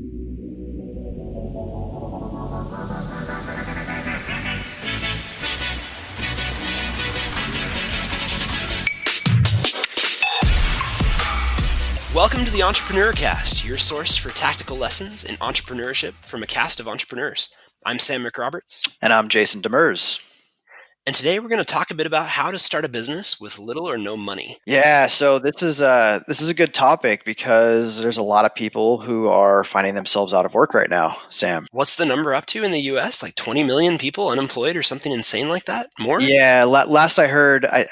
Welcome to the Entrepreneur Cast, your source for tactical lessons in entrepreneurship from a cast of entrepreneurs. I'm Sam McRoberts. And I'm Jayson Demers. And today we're going to talk a bit about how to start a business with little or no money. Yeah, so this is a good topic because there's a lot of people who are finding themselves out of work right now, Sam. What's the number up to in the US? Like 20 million people unemployed or something insane like that? More? Yeah, last I heard, I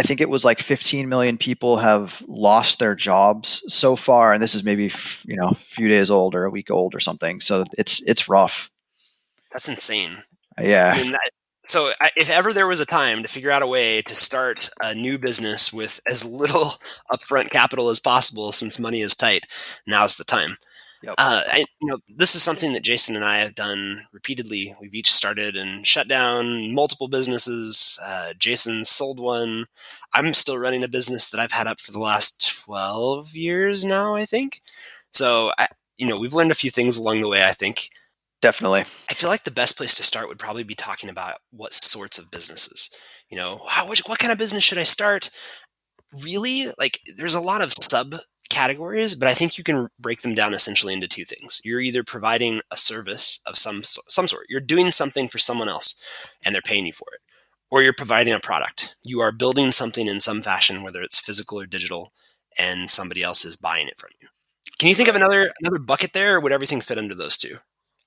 think it was like 15 million people have lost their jobs so far, and this is maybe a few days old or a week old or something. So it's rough. That's insane. Yeah. I mean, if ever there was a time to figure out a way to start a new business with as little upfront capital as possible, since money is tight, now's the time. Yep. This is something that Jayson and I have done repeatedly. We've each started and shut down multiple businesses. Jayson sold one. I'm still running a business that I've had up for the last 12 years now, I think. So, we've learned a few things along the way, I think. Definitely. I feel like the best place to start would probably be talking about what sorts of businesses. What kind of business should I start? Really, there's a lot of subcategories, but I think you can break them down essentially into two things. You're either providing a service of some sort. You're doing something for someone else, and they're paying you for it. Or you're providing a product. You are building something in some fashion, whether it's physical or digital, and somebody else is buying it from you. Can you think of another bucket there, or would everything fit under those two?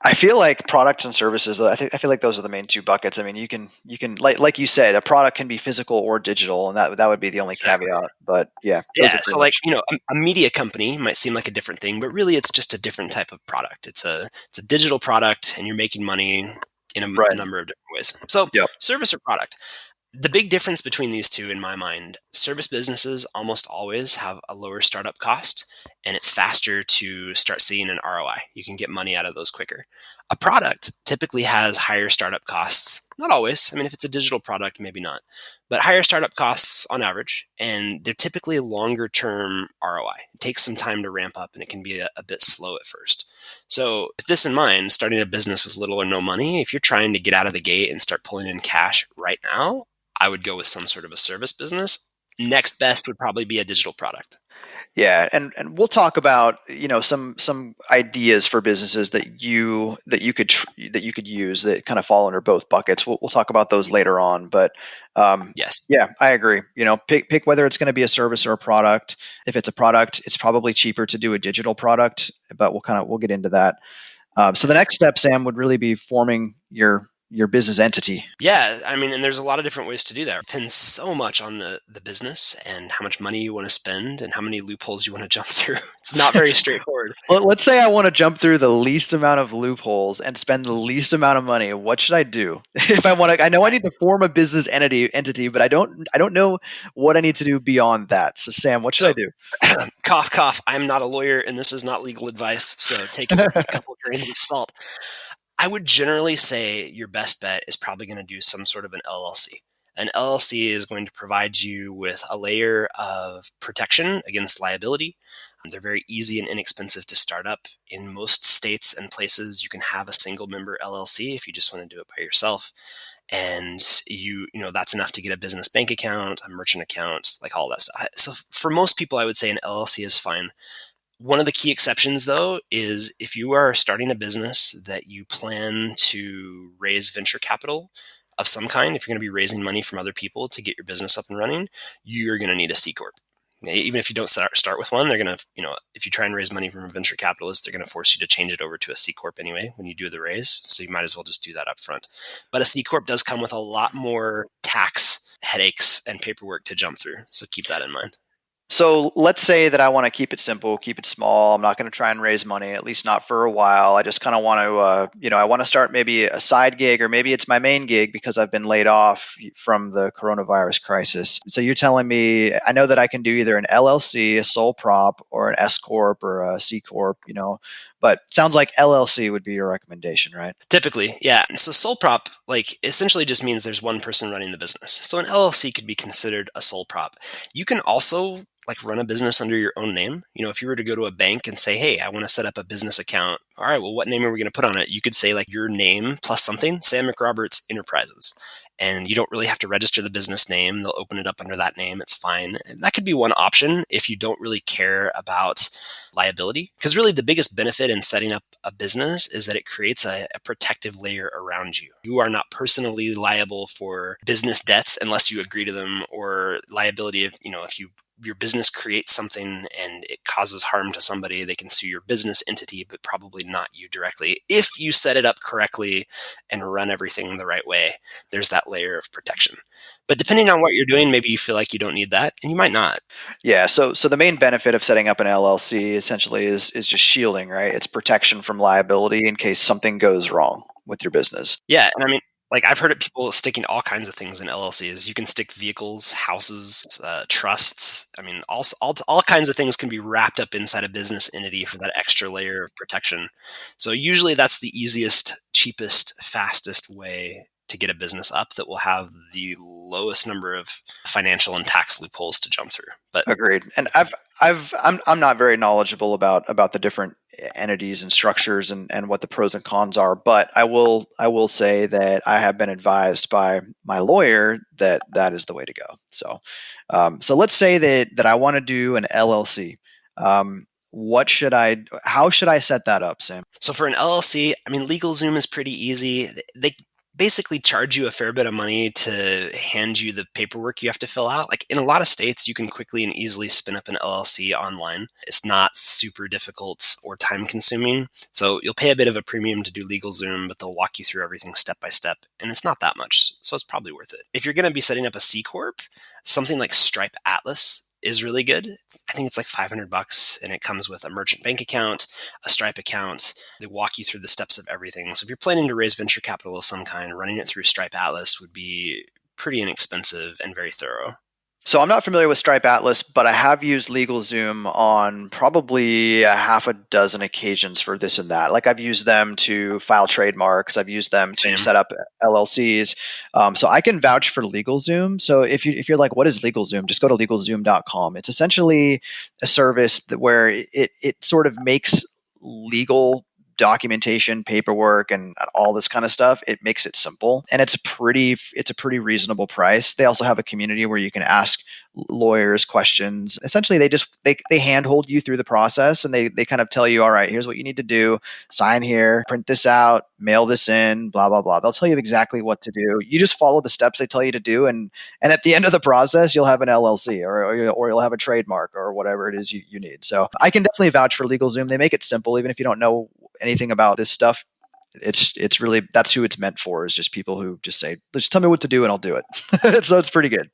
I feel like products and services. I feel like those are the main two buckets. I mean, you can like you said, a product can be physical or digital, and that would be the only caveat. But yeah. So a media company might seem like a different thing, but really it's just a different type of product. It's a digital product, and you're making money in a number of different ways. So Service or product. The big difference between these two, in my mind, service businesses almost always have a lower startup cost, and it's faster to start seeing an ROI. You can get money out of those quicker. A product typically has higher startup costs. Not always. I mean, if it's a digital product, maybe not. But higher startup costs on average, and they're typically a longer-term ROI. It takes some time to ramp up, and it can be a bit slow at first. So with this in mind, starting a business with little or no money, if you're trying to get out of the gate and start pulling in cash right now, I would go with some sort of a service business. Next best would probably be a digital product. Yeah, and we'll talk about some ideas for businesses that you could use that kind of fall under both buckets. We'll talk about those later on, but yes, yeah, I agree. Pick whether it's going to be a service or a product. If it's a product, it's probably cheaper to do a digital product, but we'll get into that. So the next step, Sam, would really be forming your business entity. Yeah, I mean, and there's a lot of different ways to do that. It depends so much on the business and how much money you want to spend and how many loopholes you want to jump through. It's not very straightforward. Well, let's say I want to jump through the least amount of loopholes and spend the least amount of money. What should I do? If I want to, I know I need to form a business entity, but I don't know what I need to do beyond that. So Sam, what should I do? Cough, cough. I'm not a lawyer and this is not legal advice. So take it with a couple of grains of salt. I would generally say your best bet is probably going to do some sort of an LLC. An LLC is going to provide you with a layer of protection against liability. They're very easy and inexpensive to start up. In most states and places, you can have a single member LLC if you just want to do it by yourself. And that's enough to get a business bank account, a merchant account, like all that stuff. So for most people, I would say an LLC is fine. One of the key exceptions, though, is if you are starting a business that you plan to raise venture capital of some kind, if you're going to be raising money from other people to get your business up and running, you're going to need a C Corp. Even if you don't start with one, they're going to, if you try and raise money from a venture capitalist, they're going to force you to change it over to a C Corp anyway when you do the raise. So you might as well just do that up front. But a C Corp does come with a lot more tax headaches and paperwork to jump through. So keep that in mind. So let's say that I want to keep it simple, keep it small. I'm not going to try and raise money, at least not for a while. I just kind of want to, I want to start maybe a side gig, or maybe it's my main gig because I've been laid off from the coronavirus crisis. So you're telling me, I know that I can do either an LLC, a sole prop, or an S Corp or a C Corp, but it sounds like LLC would be your recommendation, right? Typically, yeah. So sole prop, essentially just means there's one person running the business. So an LLC could be considered a sole prop. You can also like run a business under your own name. If you were to go to a bank and say, hey, I want to set up a business account. All right, well, what name are we going to put on it? You could say like your name plus something, Sam McRoberts Enterprises. And you don't really have to register the business name. They'll open it up under that name. It's fine. And that could be one option if you don't really care about liability. Because really, the biggest benefit in setting up a business is that it creates a protective layer around you. You are not personally liable for business debts unless you agree to them, or liability if your business creates something and it causes harm to somebody, they can sue your business entity, but probably not you directly. If you set it up correctly and run everything the right way, there's that layer of protection. But depending on what you're doing, maybe you feel like you don't need that, and you might not. Yeah, so the main benefit of setting up an LLC essentially is just shielding, right? It's protection from liability in case something goes wrong with your business. Yeah, and I mean, like I've heard of people sticking all kinds of things in LLCs. You can stick vehicles, houses, trusts. I mean, all kinds of things can be wrapped up inside a business entity for that extra layer of protection. So usually that's the easiest, cheapest, fastest way to get a business up that will have the lowest number of financial and tax loopholes to jump through. But Agreed. And I'm not very knowledgeable about the different entities and structures and what the pros and cons are, but I will say that I have been advised by my lawyer that that is the way to go. So let's say that I want to do an LLC. How should I set that up, Sam? So for an LLC, I mean, LegalZoom is pretty easy. They basically charge you a fair bit of money to hand you the paperwork you have to fill out. Like in a lot of states, you can quickly and easily spin up an LLC online. It's not super difficult or time consuming. So you'll pay a bit of a premium to do LegalZoom, but they'll walk you through everything step by step. And it's not that much. So it's probably worth it. If you're going to be setting up a C Corp, something like Stripe Atlas is really good. I think it's like $500 and it comes with a merchant bank account, a Stripe account. They walk you through the steps of everything. So if you're planning to raise venture capital of some kind, running it through Stripe Atlas would be pretty inexpensive and very thorough. So I'm not familiar with Stripe Atlas, but I have used LegalZoom on probably a half a dozen occasions for this and that. Like I've used them to file trademarks. I've used them to Same. set up LLCs. So I can vouch for LegalZoom. So if you're like, what is LegalZoom? Just go to LegalZoom.com. It's essentially a service where it sort of makes legal documentation, paperwork, and all this kind of stuff. It makes it simple, and it's a pretty reasonable price. They also have a community where you can ask lawyers questions. Essentially, they handhold you through the process, and they kind of tell you, all right, here's what you need to do: sign here, print this out, mail this in, blah blah blah. They'll tell you exactly what to do. You just follow the steps they tell you to do, and at the end of the process, you'll have an LLC or you'll have a trademark or whatever it is you need. So I can definitely vouch for LegalZoom. They make it simple, even if you don't know anything about this stuff. It's really, that's who it's meant for, is just people who just say, just tell me what to do and I'll do it. So it's pretty good.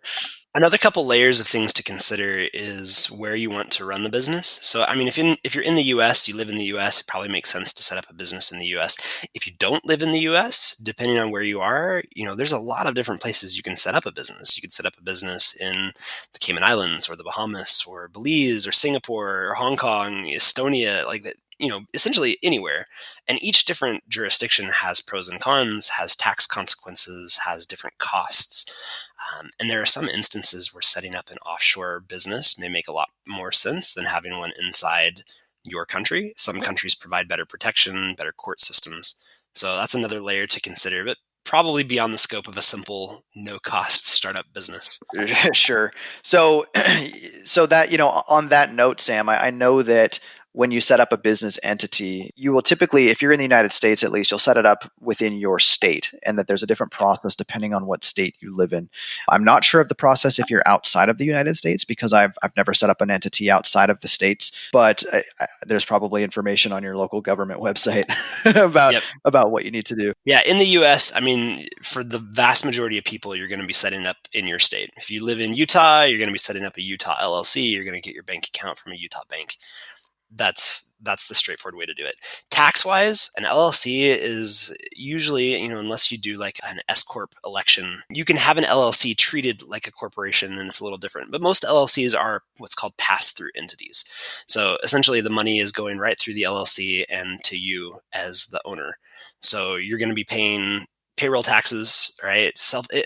Another couple layers of things to consider is where you want to run the business. So, I mean, if you're in the US, you live in the US, it probably makes sense to set up a business in the US. If you don't live in the US, depending on where you are, there's a lot of different places you can set up a business. You could set up a business in the Cayman Islands or the Bahamas or Belize or Singapore or Hong Kong, Estonia, like that. Essentially anywhere. And each different jurisdiction has pros and cons, has tax consequences, has different costs. And there are some instances where setting up an offshore business may make a lot more sense than having one inside your country. Some countries provide better protection, better court systems. So that's another layer to consider, but probably beyond the scope of a simple no-cost startup business. Sure. So, so that, on that note, Sam, I know that when you set up a business entity, you will typically, if you're in the United States at least, you'll set it up within your state, and that there's a different process depending on what state you live in. I'm not sure of the process if you're outside of the United States, because I've never set up an entity outside of the states, but there's probably information on your local government website about Yep. about what you need to do. Yeah, in the US, I mean, for the vast majority of people, you're going to be setting up in your state. If you live in Utah, you're going to be setting up a Utah LLC. You're going to get your bank account from a Utah bank. That's the straightforward way to do it. Tax wise, an LLC is usually, unless you do like an S corp election, you can have an LLC treated like a corporation, and it's a little different. But most LLCs are what's called pass through entities. So essentially, the money is going right through the LLC and to you as the owner. So you're going to be paying payroll taxes, right?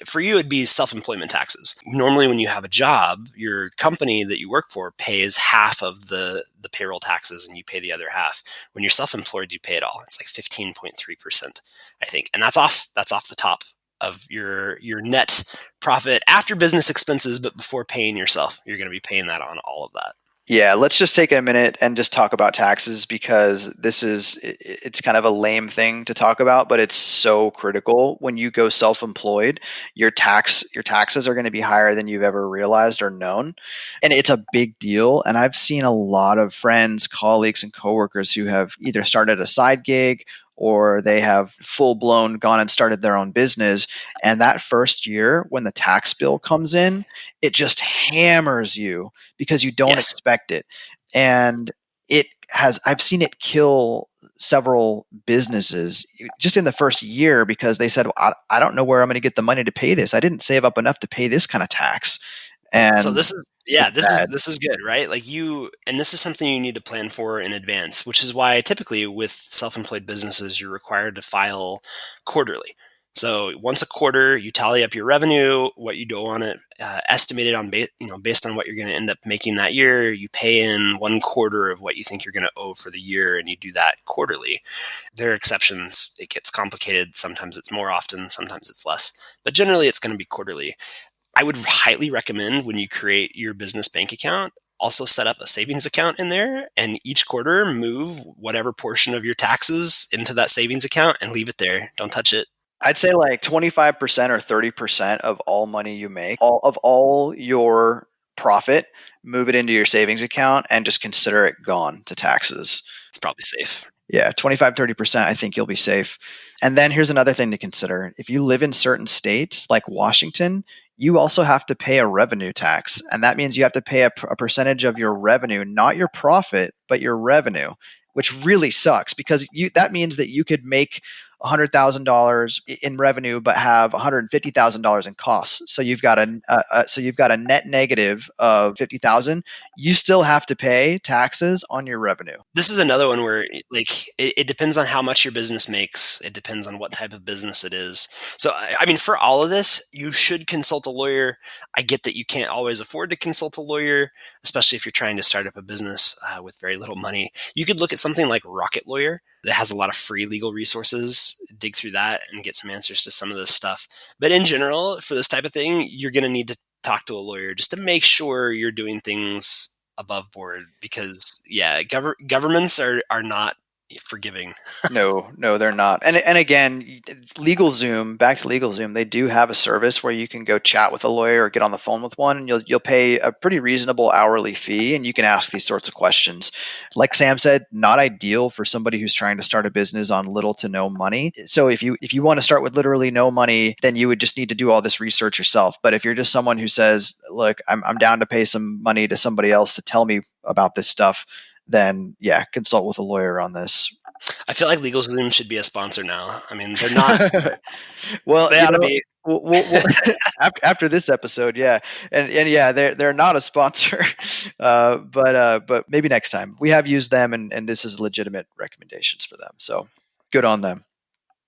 For you, it'd be self-employment taxes. Normally, when you have a job, your company that you work for pays half of the payroll taxes, and you pay the other half. When you're self-employed, you pay it all. It's like 15.3%, I think, and that's off the top of your net profit after business expenses, but before paying yourself, you're going to be paying that on all of that. Yeah, let's just take a minute and just talk about taxes, because it's kind of a lame thing to talk about, but it's so critical. When you go self-employed, your taxes are going to be higher than you've ever realized or known. And it's a big deal. And I've seen a lot of friends, colleagues, and coworkers who have either started a side gig or they have full blown gone and started their own business. And that first year, when the tax bill comes in, it just hammers you because you don't Yes. expect it. And I've seen it kill several businesses just in the first year because they said, well, I don't know where I'm going to get the money to pay this. I didn't save up enough to pay this kind of tax. So And this is it's bad. this is good, right? Like and this is something you need to plan for in advance, which is why typically with self-employed businesses, you're required to file quarterly. So once a quarter, you tally up your revenue, what you owe on it, estimated on based on what you're going to end up making that year. You pay in 1/4 of what you think you're going to owe for the year, and you do that quarterly. There are exceptions; it gets complicated. Sometimes it's more often, sometimes it's less, but generally it's going to be quarterly. I would highly recommend when you create your business bank account, also set up a savings account in there, and each quarter move whatever portion of your taxes into that savings account and leave it there. Don't touch it. I'd say like 25% or 30% of all money you make, all your profit, move it into your savings account and just consider it gone to taxes. It's probably safe. Yeah, 25, 30%, I think you'll be safe. And then here's another thing to consider. If you live in certain states like Washington, you also have to pay a revenue tax. And that means you have to pay a percentage of your revenue, not your profit, but your revenue, which really sucks because that means that you could make $100,000 in revenue, but have $150,000 in costs. So you've got a net negative of 50,000. You still have to pay taxes on your revenue. This is another one where like it depends on how much your business makes. It depends on what type of business it is. So I mean, for all of this, you should consult a lawyer. I get that you can't always afford to consult a lawyer, especially if you're trying to start up a business with very little money. You could look at something like Rocket Lawyer that has a lot of free legal resources. Dig through that and get some answers to some of this stuff. But in general, for this type of thing, you're going to need to talk to a lawyer just to make sure you're doing things above board, because governments are not forgiving. No, they're not. And again, LegalZoom, back to LegalZoom, they do have a service where you can go chat with a lawyer or get on the phone with one, and you'll pay a pretty reasonable hourly fee, and you can ask these sorts of questions. Like Sam said, not ideal for somebody who's trying to start a business on little to no money. So if you want to start with literally no money, then you would just need to do all this research yourself. But if you're just someone who says, "Look, I'm down to pay some money to somebody else to tell me about this stuff," then yeah, consult with a lawyer on this. I feel like LegalZoom should be a sponsor now. I mean, they're not, but Well, they ought to be. after this episode, yeah, and yeah, they're not a sponsor, but maybe next time. We have used them, and this is legitimate recommendations for them. So good on them.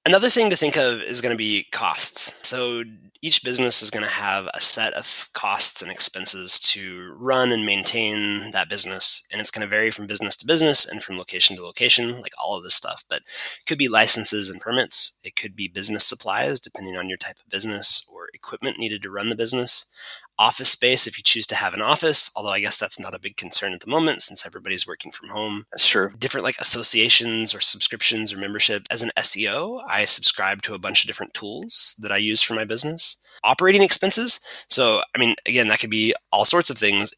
Another thing to think of is going to be costs. So each business is going to have a set of costs and expenses to run and maintain that business. And it's going to vary from business to business and from location to location, like all of this stuff. But it could be licenses and permits. It could be business supplies, depending on your type of business, or equipment needed to run the business. Office space, if you choose to have an office, although I guess that's not a big concern at the moment since everybody's working from home. That's true. Different like associations or subscriptions or membership. As an SEO, I subscribe to a bunch of different tools that I use for my business. Operating expenses. So, I mean, again, that could be all sorts of things.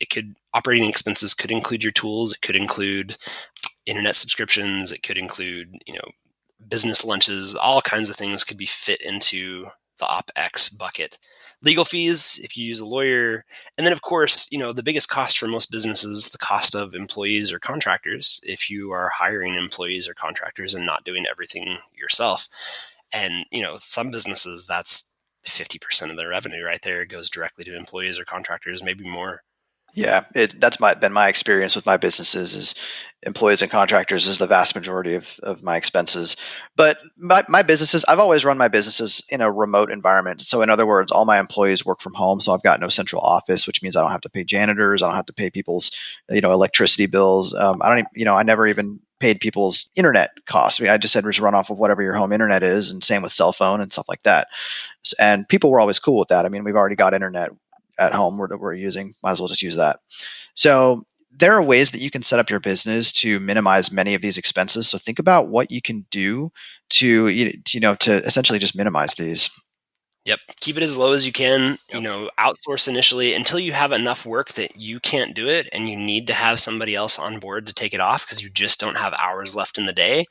Operating expenses could include your tools. It could include internet subscriptions. It could include, business lunches. All kinds of things could be fit into the OpEx bucket. Legal fees, if you use a lawyer. And then, of course, the biggest cost for most businesses, the cost of employees or contractors, if you are hiring employees or contractors and not doing everything yourself. And, some businesses, that's 50% of their revenue right there goes directly to employees or contractors, maybe more. Yeah, that's been my experience with my businesses is employees and contractors is the vast majority of my expenses. But my businesses, I've always run my businesses in a remote environment. So in other words, all my employees work from home. So I've got no central office, which means I don't have to pay janitors. I don't have to pay people's, electricity bills. I don't even, I never even paid people's internet costs. I just said just run off of whatever your home internet is, and same with cell phone and stuff like that. And people were always cool with that. I mean, we've already got internet at home we're using. Might as well just use that. So there are ways that you can set up your business to minimize many of these expenses. So think about what you can do to essentially just minimize these. Yep. Keep it as low as you can, Yep. outsource initially until you have enough work that you can't do it and you need to have somebody else on board to take it off because you just don't have hours left in the day.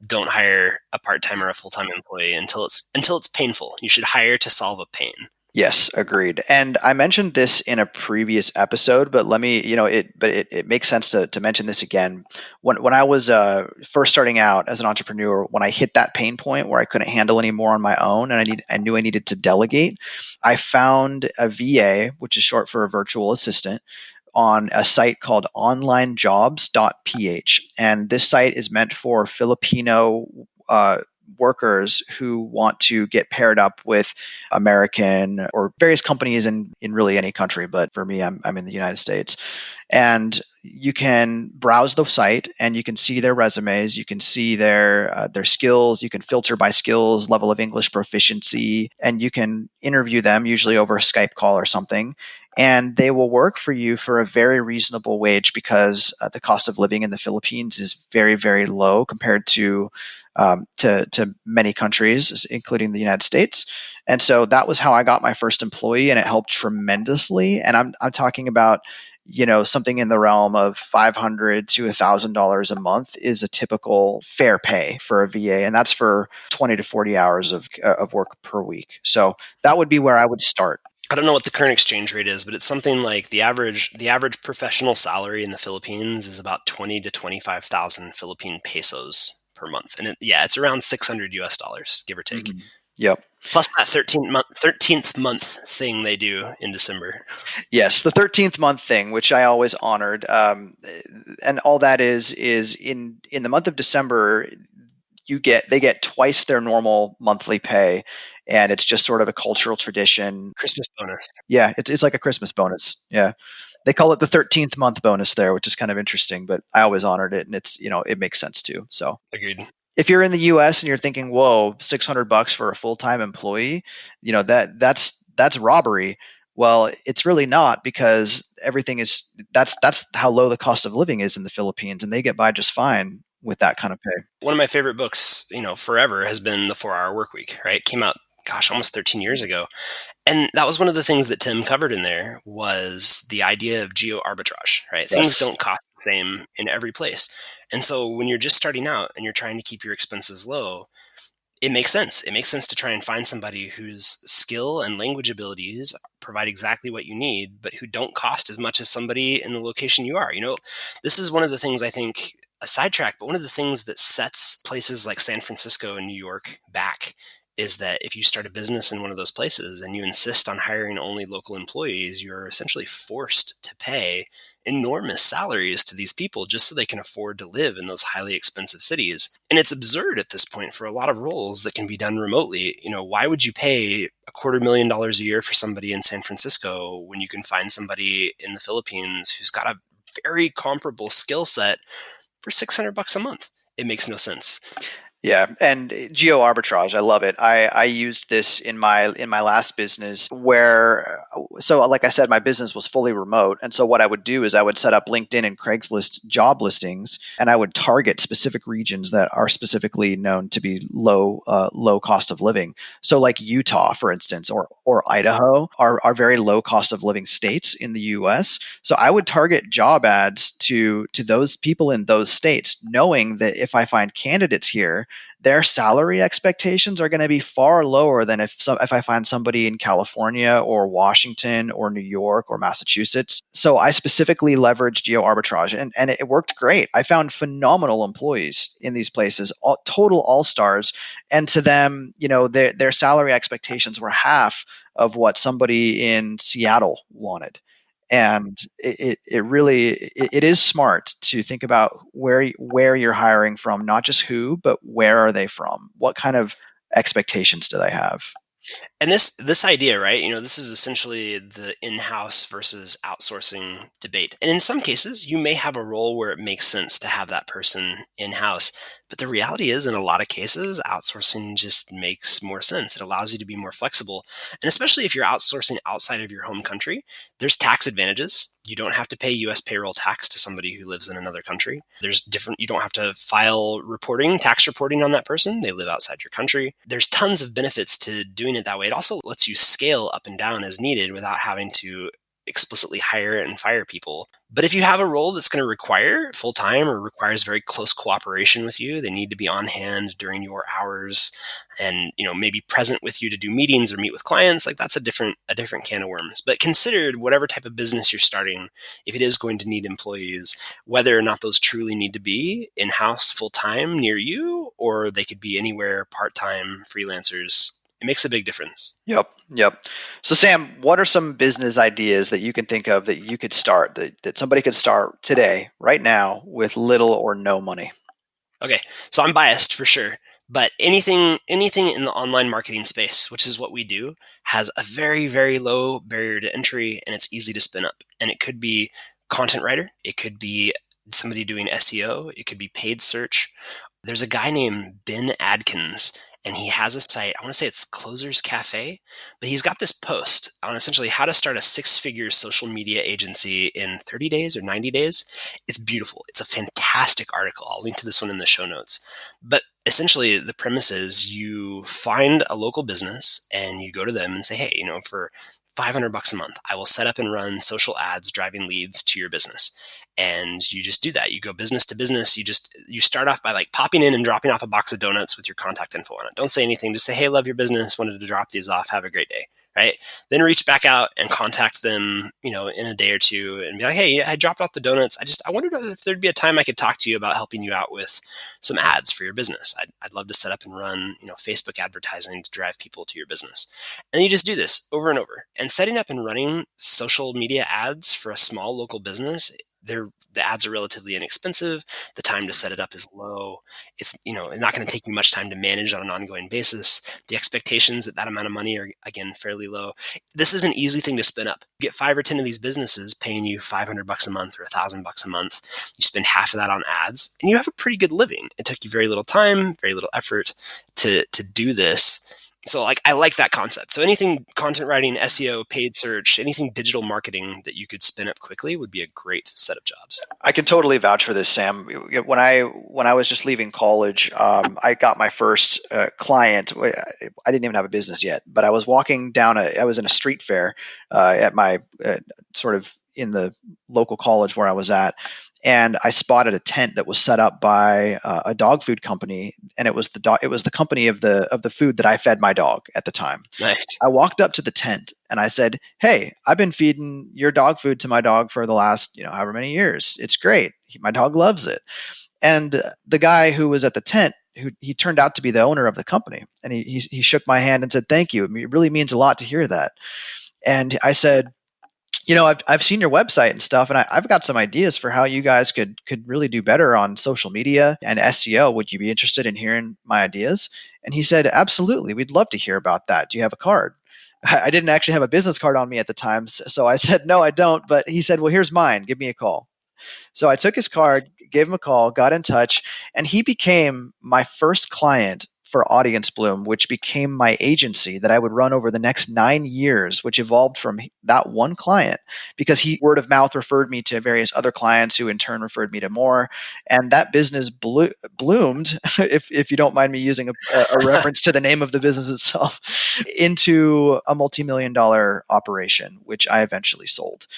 Don't hire a part-time or a full-time employee until it's painful. You should hire to solve a pain. Yes, agreed. And I mentioned this in a previous episode, but let me, it makes sense to mention this again. When I was first starting out as an entrepreneur, when I hit that pain point where I couldn't handle any more on my own, and I knew I needed to delegate, I found a VA, which is short for a virtual assistant, on a site called onlinejobs.ph. And this site is meant for Filipino workers who want to get paired up with American or various companies in really any country. But for me, I'm in the United States. And you can browse the site and you can see their resumes, you can see their skills, you can filter by skills, level of English proficiency, and you can interview them usually over a Skype call or something. And they will work for you for a very reasonable wage because the cost of living in the Philippines is very, very low compared to many countries, including the United States. And so that was how I got my first employee, and it helped tremendously. And I'm talking about something in the realm of $500 to $1,000 a month is a typical fair pay for a VA, and that's for 20 to 40 hours of work per week. So that would be where I would start. I don't know what the current exchange rate is, but it's something like the average professional salary in the Philippines is about 20 to 25,000 Philippine pesos per month, and it's around $600, give or take. Mm-hmm. Yep. Plus that 13th month thing they do in December. Yes, the 13th month thing, which I always honored, and all that is in the month of December, they get twice their normal monthly pay, and it's just sort of a cultural tradition. Christmas bonus. Yeah, it's like a Christmas bonus. Yeah, they call it the 13th month bonus there, which is kind of interesting, but I always honored it, and it's it makes sense too. So Agreed. if you're in the US and you're thinking, whoa, $600 for a full-time employee, that's robbery. Well, it's really not, because that's how low the cost of living is in the Philippines, and they get by just fine with that kind of pay. One of my favorite books, forever has been The 4 Hour Workweek, right? It came out, gosh, almost 13 years ago. And that was one of the things that Tim covered in there was the idea of geo arbitrage, right? Things Yes. don't cost the same in every place. And so when you're just starting out and you're trying to keep your expenses low, it makes sense. It makes sense to try and find somebody whose skill and language abilities provide exactly what you need, but who don't cost as much as somebody in the location you are. This is one of the things I think, a sidetrack, but one of the things that sets places like San Francisco and New York back is that if you start a business in one of those places and you insist on hiring only local employees, you're essentially forced to pay enormous salaries to these people just so they can afford to live in those highly expensive cities. And it's absurd at this point for a lot of roles that can be done remotely. Why would you pay $250,000 a year for somebody in San Francisco when you can find somebody in the Philippines who's got a very comparable skill set for $600 a month? It makes no sense. Yeah, and geo arbitrage, I love it. I used this in my last business where, so like I said, my business was fully remote, and so what I would do is I would set up LinkedIn and Craigslist job listings, and I would target specific regions that are specifically known to be low cost of living. So like Utah, for instance, or Idaho are very low cost of living states in the U.S. So I would target job ads to those people in those states, knowing that if I find candidates here, their salary expectations are going to be far lower than if I find somebody in California or Washington or New York or Massachusetts. So I specifically leveraged geo arbitrage, and it worked great. I found phenomenal employees in these places, total all stars, and to them, their salary expectations were half of what somebody in Seattle wanted. And it really it is smart to think about where you're hiring from, not just who, but where are they from? What kind of expectations do they have? And this idea, right? This is essentially the in-house versus outsourcing debate. And in some cases, you may have a role where it makes sense to have that person in-house. But the reality is, in a lot of cases, outsourcing just makes more sense. It allows you to be more flexible. And especially if you're outsourcing outside of your home country, there's tax advantages. You don't have to pay US payroll tax to somebody who lives in another country. You don't have to file tax reporting on that person. They live outside your country. There's tons of benefits to doing it that way. It also lets you scale up and down as needed without having to explicitly hire and fire people. But if you have a role that's going to require full time or requires very close cooperation with you, they need to be on hand during your hours and maybe present with you to do meetings or meet with clients. Like that's a different can of worms. But considered whatever type of business you're starting, if it is going to need employees, whether or not those truly need to be in-house full time near you, or they could be anywhere part-time freelancers, it makes a big difference. Yep. So Sam, what are some business ideas that you can think of that you could start, that somebody could start today, right now, with little or no money? Okay, so I'm biased for sure, but anything in the online marketing space, which is what we do, has a very, very low barrier to entry, and it's easy to spin up. And it could be content writer, it could be somebody doing SEO, it could be paid search. There's a guy named Ben Adkins, and he has a site. I want to say it's Closers Cafe, but he's got this post on essentially how to start a 6-figure social media agency in 30 days or 90 days. It's beautiful. It's a fantastic article. I'll link to this one in the show notes. But essentially, the premise is you find a local business and you go to them and say, hey, for $500 a month, I will set up and run social ads driving leads to your business. And you just do that. You go business to business. You start off by like popping in and dropping off a box of donuts with your contact info on it. Don't say anything. Just say, hey, love your business. Wanted to drop these off. Have a great day. Right. Then reach back out and contact them, in a day or two and be like, hey, I dropped off the donuts. I wondered if there'd be a time I could talk to you about helping you out with some ads for your business. I'd love to set up and run, Facebook advertising to drive people to your business. And you just do this over and over. And setting up and running social media ads for a small local business, the ads are relatively inexpensive. The time to set it up is low. It's not going to take you much time to manage on an ongoing basis. The expectations at that amount of money are, again, fairly low. This is an easy thing to spin up. You get 5 or 10 of these businesses paying you $500 a month or $1,000 a month. You spend half of that on ads, and you have a pretty good living. It took you very little time, very little effort to do this. So I like that concept. So anything content writing, SEO, paid search, anything digital marketing that you could spin up quickly would be a great set of jobs. I can totally vouch for this, Sam. When I was just leaving college, I got my first client. I didn't even have a business yet, but I was walking down. I was in a street fair at my sort of in the local college where I was at, and I spotted a tent that was set up by a dog food company, and it was the company of the food that I fed my dog at the time. Nice. I walked up to the tent and I said, "Hey, I've been feeding your dog food to my dog for the last, however many years. It's great. My dog loves it." And the guy who was at the tent, he turned out to be the owner of the company, and he shook my hand and said, "Thank you. It really means a lot to hear that." And I said, I've seen your website and stuff, and I've got some ideas for how you guys could really do better on social media and SEO. Would you be interested in hearing my ideas? And he said, absolutely. We'd love to hear about that. Do you have a card? I didn't actually have a business card on me at the time, so I said, no, I don't. But he said, well, here's mine. Give me a call. So I took his card, gave him a call, got in touch, and he became my first client for Audience Bloom, which became my agency that I would run over the next 9 years, which evolved from that one client because he word of mouth referred me to various other clients who in turn referred me to more. And that business bloomed, if you don't mind me using a reference to the name of the business itself, into a multi-million-dollar operation, which I eventually sold.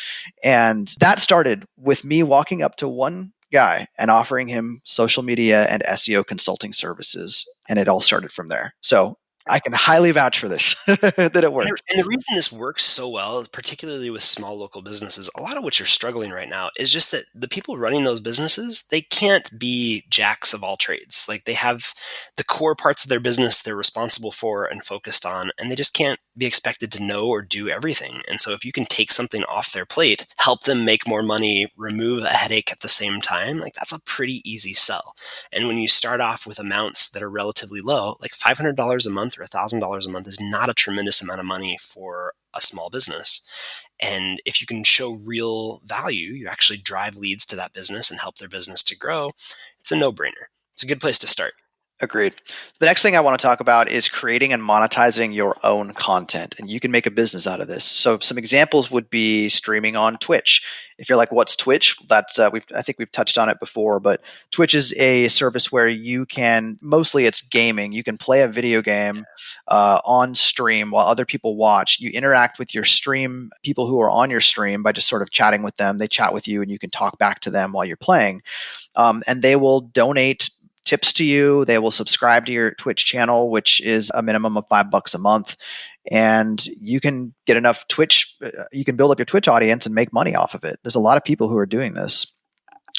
And that started with me walking up to one guy and offering him social media and SEO consulting services. And it all started from there. So I can highly vouch for this, that it works. And the reason this works so well, particularly with small local businesses, a lot of which are struggling right now, is just that the people running those businesses, they can't be jacks of all trades. Like they have the core parts of their business they're responsible for and focused on, and they just can't be expected to know or do everything. And so if you can take something off their plate, help them make more money, remove a headache at the same time, like that's a pretty easy sell. And when you start off with amounts that are relatively low, like $500 a month or $1,000 a month is not a tremendous amount of money for a small business. And if you can show real value, you actually drive leads to that business and help their business to grow. It's a no-brainer. It's a good place to start. Agreed. The next thing I want to talk about is creating and monetizing your own content, and you can make a business out of this. So some examples would be streaming on Twitch. If you're like, what's Twitch? That's I think we've touched on it before, but Twitch is a service where you can, mostly it's gaming. You can play a video game on stream while other people watch. You interact with your stream, people who are on your stream, by just sort of chatting with them. They chat with you, and you can talk back to them while you're playing, and they will donate tips to you. They will subscribe to your Twitch channel, which is a minimum of $5 a month. And you can get enough Twitch, you can build up your Twitch audience and make money off of it. There's a lot of people who are doing this.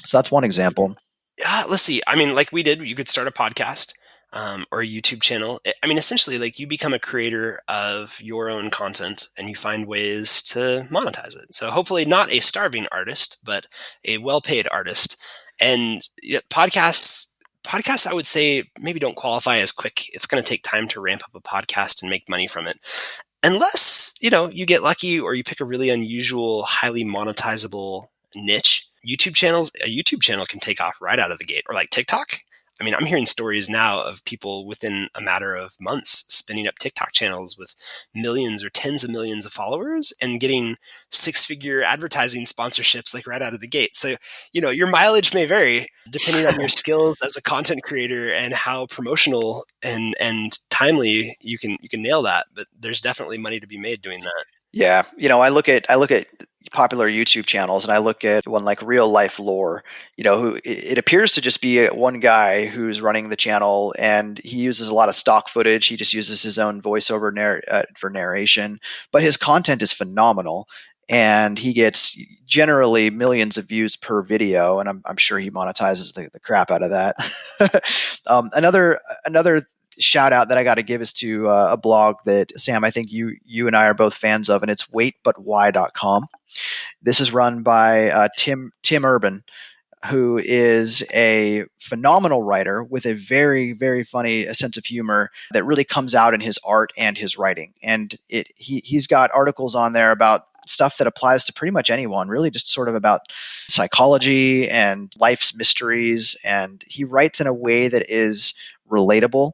So that's one example. Yeah, let's see. I mean, like we did, you could start a podcast or a YouTube channel. I mean, essentially, like you become a creator of your own content and you find ways to monetize it. So hopefully not a starving artist, but a well-paid artist. And podcasts, I would say, maybe don't qualify as quick. It's going to take time to ramp up a podcast and make money from it. Unless, you get lucky or you pick a really unusual, highly monetizable niche. A YouTube channel can take off right out of the gate, or like TikTok. I mean, I'm hearing stories now of people within a matter of months spinning up TikTok channels with millions or tens of millions of followers and getting six-figure advertising sponsorships like right out of the gate. So, your mileage may vary depending on your skills as a content creator and how promotional and timely you can nail that. But there's definitely money to be made doing that. Yeah, I look at popular YouTube channels, and I look at one like Real Life Lore. Who it appears to just be one guy who's running the channel, and he uses a lot of stock footage. He just uses his own voiceover for narration, but his content is phenomenal, and he gets generally millions of views per video, and I'm sure he monetizes the crap out of that. Another shout out that I got to give is to a blog that, Sam, I think you and I are both fans of, and it's waitbutwhy.com. This is run by Tim Urban, who is a phenomenal writer with a very, very funny sense of humor that really comes out in his art and his writing. And he's got articles on there about stuff that applies to pretty much anyone, really just sort of about psychology and life's mysteries. And he writes in a way that is relatable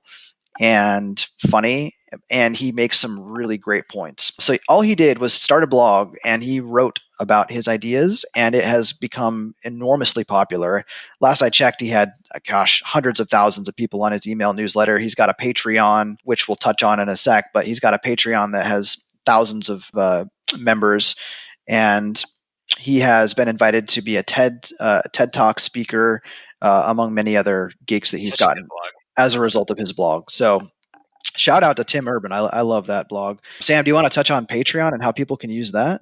and funny, and he makes some really great points. So all he did was start a blog, and he wrote about his ideas, and it has become enormously popular. Last I checked, he had, hundreds of thousands of people on his email newsletter. He's got a Patreon, which we'll touch on in a sec, but he's got a Patreon that has thousands of members, and he has been invited to be a TED Talk speaker, among many other gigs that he's gotten as a result of his blog. So shout out to Tim Urban. I love that blog. Sam, do you want to touch on Patreon and how people can use that?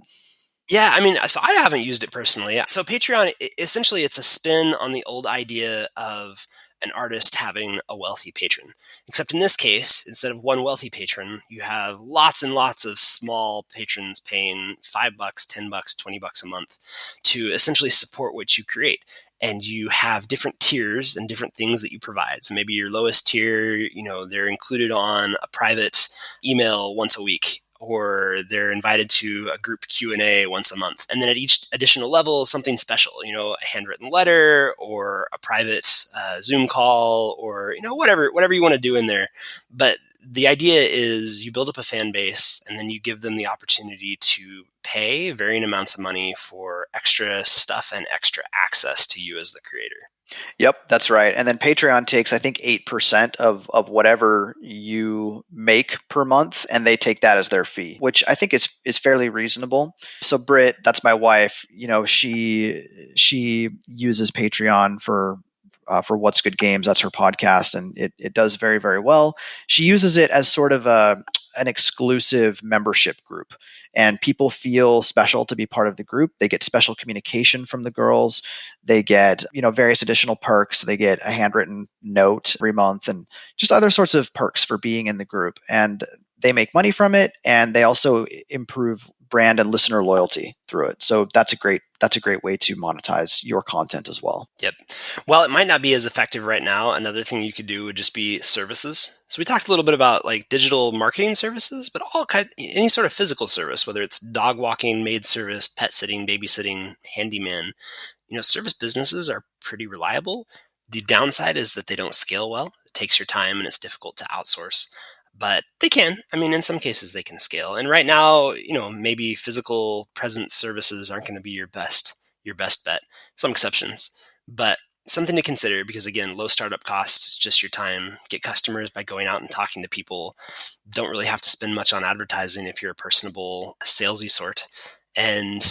Yeah, I mean, so I haven't used it personally. So Patreon, essentially, it's a spin on the old idea of an artist having a wealthy patron. Except in this case, instead of one wealthy patron, you have lots and lots of small patrons paying $5, $10, $20 a month to essentially support what you create. And you have different tiers and different things that you provide. So maybe your lowest tier, they're included on a private email once a week, or they're invited to a group Q&A once a month. And then at each additional level, something special, a handwritten letter or a private Zoom call, or, whatever you want to do in there. But the idea is you build up a fan base, and then you give them the opportunity to pay varying amounts of money for extra stuff and extra access to you as the creator. Yep, that's right. And then Patreon takes, I think, 8% of whatever you make per month, and they take that as their fee, which I think is fairly reasonable. So Britt, that's my wife, she uses Patreon for What's Good Games. That's her podcast, and it does very, very well. She uses it as sort of an exclusive membership group, and people feel special to be part of the group. They get special communication from the girls. They get, various additional perks. They get a handwritten note every month and just other sorts of perks for being in the group. And they make money from it, and they also improve brand and listener loyalty through it. So that's a great way to monetize your content as well. Yep. Well, it might not be as effective right now. Another thing you could do would just be services. So we talked a little bit about like digital marketing services, but any sort of physical service, whether it's dog walking, maid service, pet sitting, babysitting, handyman. Service businesses are pretty reliable. The downside is that they don't scale well. It takes your time and it's difficult to outsource. But they can. I mean, in some cases they can scale. And right now, maybe physical presence services aren't going to be your best bet. Some exceptions. But something to consider because again, low startup costs, it's just your time. Get customers by going out and talking to people. Don't really have to spend much on advertising if you're a personable, salesy sort. And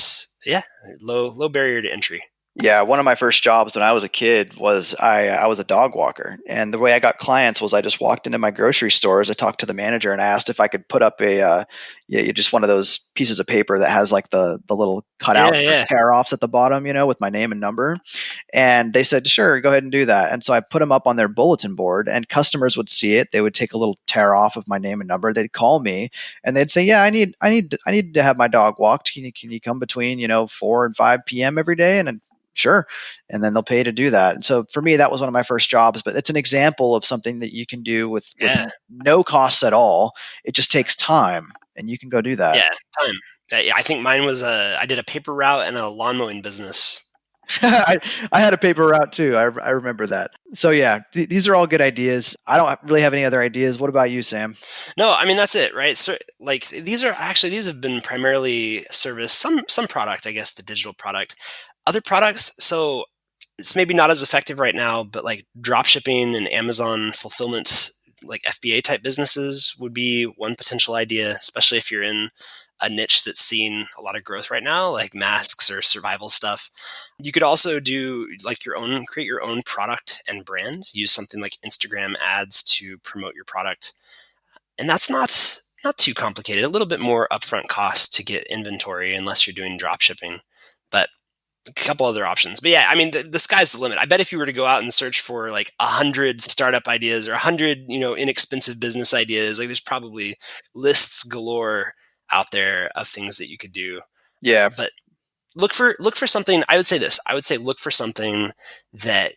yeah, low barrier to entry. Yeah, one of my first jobs when I was a kid was I was a dog walker, and the way I got clients was I just walked into my grocery stores. I talked to the manager and I asked if I could put up just one of those pieces of paper that has like the little cutout Yeah. tear offs at the bottom, with my name and number. And they said, sure, go ahead and do that. And so I put them up on their bulletin board, and customers would see it. They would take a little tear off of my name and number. They'd call me and they'd say, yeah, I need to have my dog walked. Can you come between 4 and 5 p.m. every day? And sure. And then they'll pay to do that. And so for me, that was one of my first jobs, but it's an example of something that you can do with no costs at all. It just takes time and you can go do that. Yeah, time. I think mine was I did a paper route and a lawn mowing business. I had a paper route too. I remember that. So yeah, these are all good ideas. I don't really have any other ideas. What about you, Sam? No, I mean that's it, right? So like these have been primarily service, some product, I guess the digital product. Other products, so it's maybe not as effective right now, but like drop shipping and Amazon fulfillment, like FBA type businesses would be one potential idea, especially if you're in a niche that's seeing a lot of growth right now, like masks or survival stuff. You could also do like create your own product and brand, use something like Instagram ads to promote your product. And that's not too complicated, a little bit more upfront cost to get inventory unless you're doing drop shipping. But a couple other options. But yeah, I mean, the sky's the limit. I bet if you were to go out and search for like 100 startup ideas or 100, inexpensive business ideas, like there's probably lists galore out there of things that you could do. Yeah. But look for something. I would say this. I would say look for something that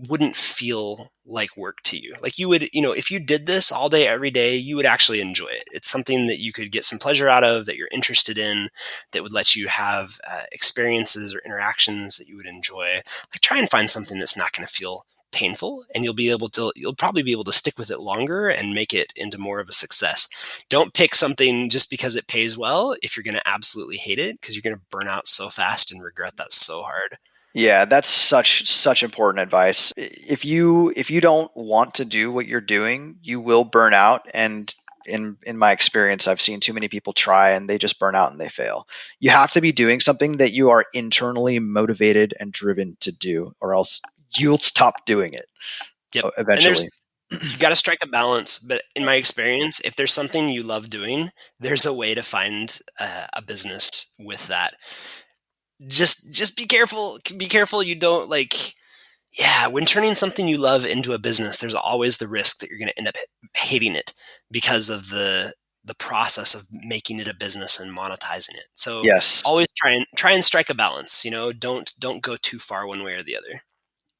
wouldn't feel like work to you. Like you would, if you did this all day, every day, you would actually enjoy it. It's something that you could get some pleasure out of, that you're interested in, that would let you have experiences or interactions that you would enjoy. Like try and find something that's not going to feel painful, and you'll probably be able to stick with it longer and make it into more of a success. Don't pick something just because it pays well if you're going to absolutely hate it, because you're going to burn out so fast and regret that so hard. Yeah, that's such important advice. If you don't want to do what you're doing, you will burn out. And in my experience, I've seen too many people try and they just burn out and they fail. You have to be doing something that you are internally motivated and driven to do, or else you'll stop doing it. Yep. Eventually. You got to strike a balance. But in my experience, if there's something you love doing, there's a way to find a business with that. Just be careful. Be careful you don't when turning something you love into a business, there's always the risk that you're going to end up hating it because of the process of making it a business and monetizing it. So yes, always try and strike a balance. Don't go too far one way or the other.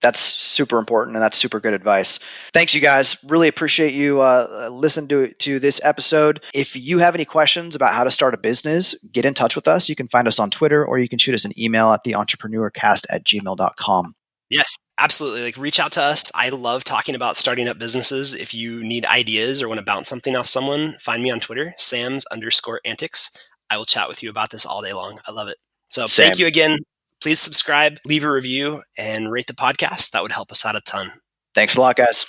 That's super important, and that's super good advice. Thanks, you guys. Really appreciate you listening to this episode. If you have any questions about how to start a business, get in touch with us. You can find us on Twitter, or you can shoot us an email at theentrepreneur@gmail.com. Yes, absolutely. Like reach out to us. I love talking about starting up businesses. If you need ideas or want to bounce something off someone, find me on Twitter, Sam's_antics. I will chat with you about this all day long. I love it. So Thank you again. Please subscribe, leave a review, and rate the podcast. That would help us out a ton. Thanks a lot, guys.